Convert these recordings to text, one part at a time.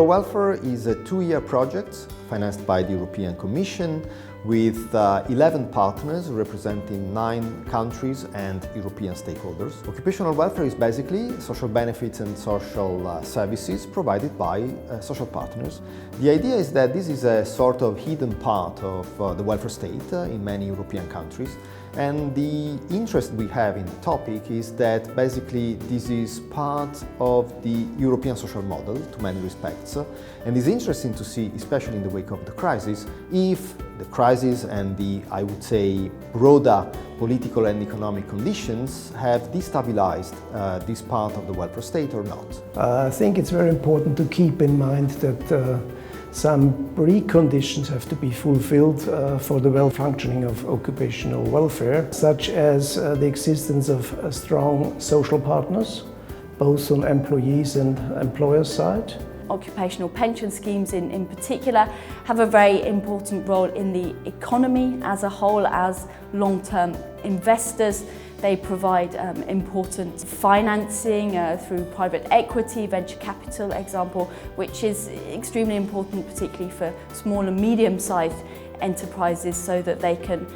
PROWELFARE is a 2-year project financed by the European Commission with 11 partners representing 9 countries and European stakeholders. Occupational welfare is basically social benefits and social services provided by social partners. The idea is that this is a sort of hidden part of the welfare state in many European countries, and the interest we have in the topic is that basically this is part of the European social model to many respects, and it's interesting to see, especially in the wake of the crisis, if the crisis and the, I would say, broader political and economic conditions have destabilized this part of the welfare state or not. I think it's very important to keep in mind that some preconditions have to be fulfilled for the well-functioning of occupational welfare, such as the existence of strong social partners, both on employees and employers' side. Occupational pension schemes in particular have a very important role in the economy as a whole as long-term investors. They provide important financing through private equity, venture capital example, which is extremely important particularly for small and medium-sized enterprises so that they can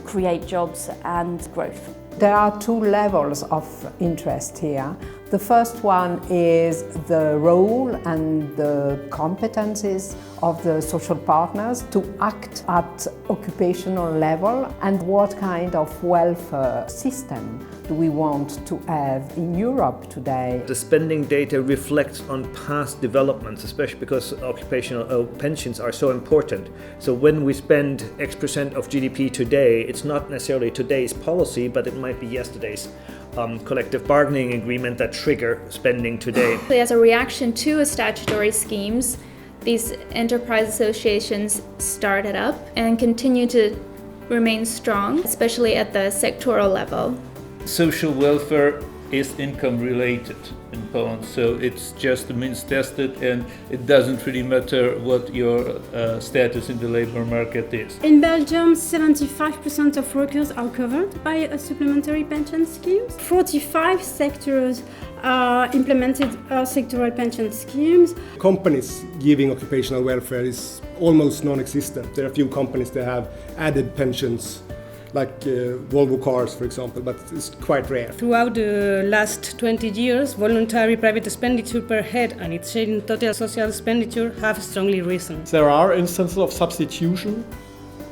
create jobs and growth. There are 2 levels of interest here. The first one is the role and the competencies of the social partners to act at occupational level, and what kind of welfare system do we want to have in Europe today. The spending data reflects on past developments, especially because occupational pensions are so important. So when we spend X% of GDP today, it's not necessarily today's policy, but it might be yesterday's collective bargaining agreement that trigger spending today. As a reaction to statutory schemes, these enterprise associations started up and continue to remain strong, especially at the sectoral level. Social welfare is income related in Poland, so it's just the means tested, and it doesn't really matter what your status in the labor market is. In Belgium, 75% of workers are covered by supplementary pension schemes. 45 sectors implemented sectoral pension schemes. Companies giving occupational welfare is almost non-existent. There are a few companies that have added pensions, like Volvo cars, for example, but it's quite rare. Throughout the last 20 years, voluntary private expenditure per head and its share in total social expenditure have strongly risen. There are instances of substitution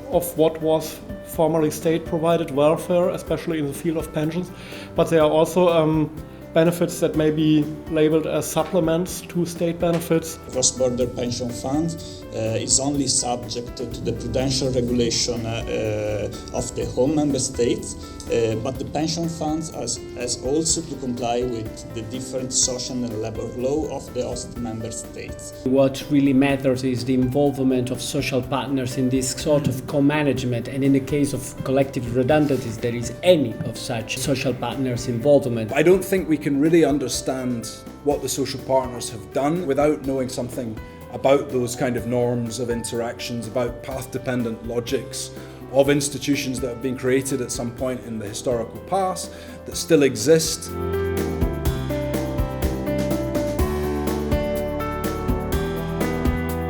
of what was formerly state-provided welfare, especially in the field of pensions, but there are also benefits that may be labeled as supplements to state benefits. Cross-border pension fund is only subject to the prudential regulation of the home member states, but the pension funds has also to comply with the different social and labor law of the host member states. What really matters is the involvement of social partners in this sort of co-management, and in the case of collective redundancies, there is any of such social partners' involvement. I don't think we can really understand what the social partners have done without knowing something about those kind of norms of interactions, about path-dependent logics of institutions that have been created at some point in the historical past, that still exist.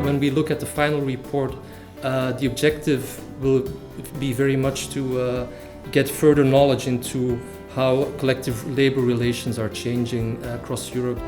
When we look at the final report, the objective will be very much to get further knowledge into how collective labor relations are changing across Europe.